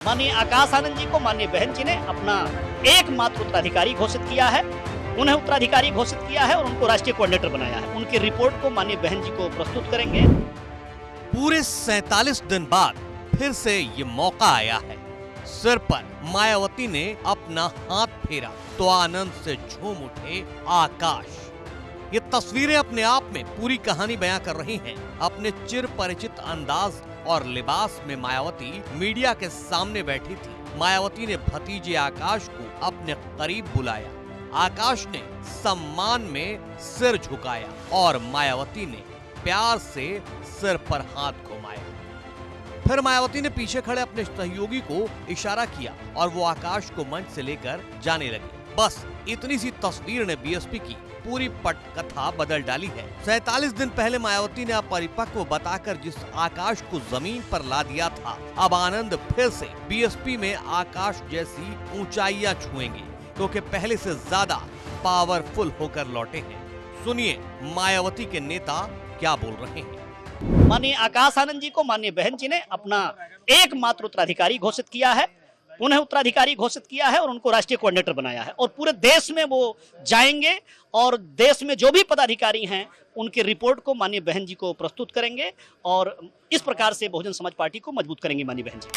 माननीय आकाश आनंद जी को माननीय बहन जी ने अपना एकमात्र उत्तराधिकारी घोषित किया है। उन्हें उत्तराधिकारी घोषित किया है और उनको राष्ट्रीय कोऑर्डिनेटर बनाया है। उनकी रिपोर्ट को माननीय बहन जी को प्रस्तुत करेंगे। पूरे 47 दिन बाद फिर से ये मौका आया है। सिर पर मायावती ने अपना हाथ फेरा तो आनंद से झूम उठे आकाश। ये तस्वीरें अपने आप में पूरी कहानी बयां कर रही हैं। अपने चिर परिचित अंदाज और लिबास में मायावती मीडिया के सामने बैठी थी। मायावती ने भतीजे आकाश को अपने करीब बुलाया। आकाश ने सम्मान में सिर झुकाया और मायावती ने प्यार से सिर पर हाथ घुमाया। फिर मायावती ने पीछे खड़े अपने सहयोगी को इशारा किया और वो आकाश को मंच से लेकर जाने लगे। बस इतनी सी तस्वीर ने बीएसपी की पूरी पटकथा बदल डाली है। 47 दिन पहले मायावती ने अपरिपक्व बताकर जिस आकाश को जमीन पर ला दिया था, अब आनंद फिर से बीएसपी में आकाश जैसी ऊंचाइयां छुएंगे, क्योंकि पहले से ज्यादा पावरफुल होकर लौटे हैं। सुनिए मायावती के नेता क्या बोल रहे हैं। माननीय आकाश आनंद जी को माननीय बहन जी ने अपना एकमात्र उत्तराधिकारी घोषित किया है। उन्हें उत्तराधिकारी घोषित किया है और उनको राष्ट्रीय कोऑर्डिनेटर बनाया है और पूरे देश में वो जाएंगे और देश में जो भी पदाधिकारी हैं उनकी रिपोर्ट को माननीय बहन जी को प्रस्तुत करेंगे और इस प्रकार से बहुजन समाज पार्टी को मजबूत करेंगे माननीय बहन जी।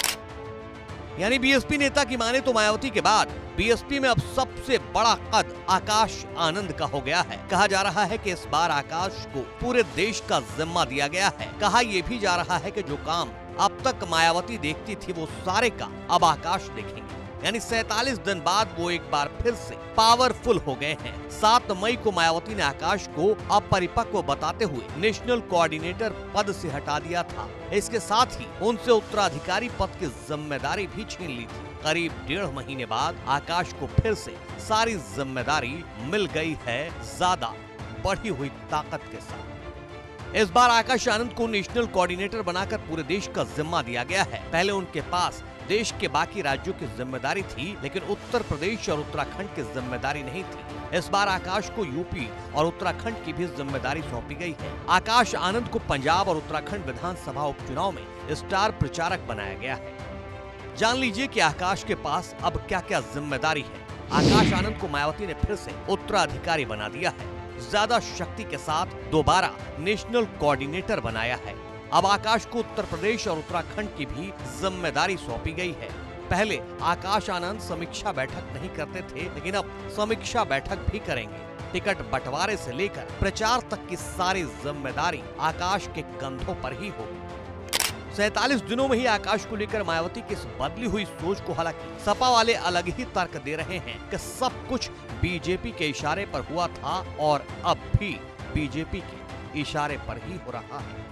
यानी बीएसपी नेता की माने तो मायावती के बाद बीएसपी में अब सबसे बड़ा कद आकाश आनंद का हो गया है। कहा जा रहा है कि इस बार आकाश को पूरे देश का जिम्मा दिया गया है। कहा यह भी जा रहा है कि जो काम अब तक मायावती देखती थी वो सारे का अब आकाश देखेंगे। यानी 47 दिन बाद वो एक बार फिर से पावरफुल हो गए हैं। 7 मई को मायावती ने आकाश को अपरिपक्व बताते हुए नेशनल कोऑर्डिनेटर पद से हटा दिया था। इसके साथ ही उनसे उत्तराधिकारी पद की जिम्मेदारी भी छीन ली थी। करीब 1.5 महीने बाद आकाश को फिर से सारी जिम्मेदारी मिल गई है, ज्यादा बढ़ी हुई ताकत के साथ। इस बार आकाश आनंद को नेशनल कोऑर्डिनेटर बनाकर पूरे देश का जिम्मा दिया गया है। पहले उनके पास देश के बाकी राज्यों की जिम्मेदारी थी, लेकिन उत्तर प्रदेश और उत्तराखंड की जिम्मेदारी नहीं थी। इस बार आकाश को यूपी और उत्तराखंड की भी जिम्मेदारी सौंपी गई है। आकाश आनंद को पंजाब और उत्तराखंड विधानसभा उपचुनाव में स्टार प्रचारक बनाया गया है। जान लीजिए कि आकाश के पास अब क्या क्या जिम्मेदारी है। आकाश आनंद को मायावती ने फिर से उत्तराधिकारी बना दिया है। ज्यादा शक्ति के साथ दोबारा नेशनल कोऑर्डिनेटर बनाया है। अब आकाश को उत्तर प्रदेश और उत्तराखंड की भी जिम्मेदारी सौंपी गई है। पहले आकाश आनंद समीक्षा बैठक नहीं करते थे, लेकिन अब समीक्षा बैठक भी करेंगे। टिकट बंटवारे से लेकर प्रचार तक की सारी जिम्मेदारी आकाश के कंधों पर ही होगी। 47 दिनों में ही आकाश को लेकर मायावती की इस बदली हुई सोच को हालांकि सपा वाले अलग ही तर्क दे रहे हैं कि सब कुछ बीजेपी के इशारे पर हुआ था और अब भी बीजेपी के इशारे पर ही हो रहा है।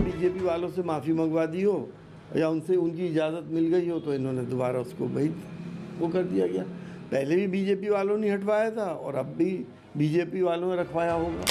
बीजेपी वालों से माफी मंगवा दी हो या उनसे उनकी इजाजत मिल गई हो तो इन्होंने दोबारा उसको भाई वो कर दिया गया। पहले भी बीजेपी वालों ने हटवाया था और अब भी बीजेपी वालों ने रखवाया होगा।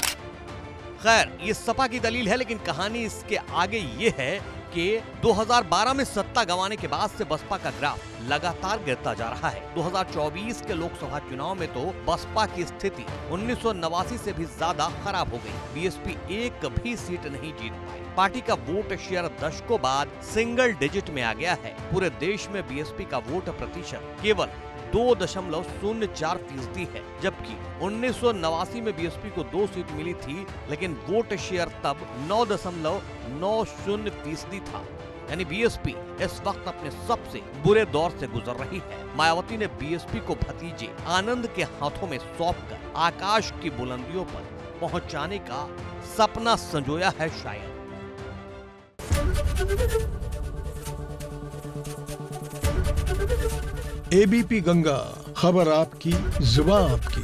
खैर ये सपा की दलील है, लेकिन कहानी इसके आगे ये है कि 2012 में सत्ता गंवाने के बाद से बसपा का ग्राफ लगातार गिरता जा रहा है। 2024 के लोकसभा चुनाव में तो बसपा की स्थिति 1989 से भी ज्यादा खराब हो गई। बीएसपी एक भी सीट नहीं जीत पाई। पार्टी का वोट शेयर दशकों बाद सिंगल डिजिट में आ गया है। पूरे देश में बीएसपी का वोट प्रतिशत केवल 2.04% है, जबकि 1989 में बीएसपी को 2 सीट मिली थी, लेकिन वोट शेयर तब 9.90% था। यानी बीएसपी इस वक्त अपने सबसे बुरे दौर से गुजर रही है। मायावती ने बीएसपी को भतीजे आनंद के हाथों में सौंपकर आकाश की बुलंदियों पर पहुंचाने का सपना संजोया है शायद। एबीपी गंगा, खबर आपकी, जुबान आपकी।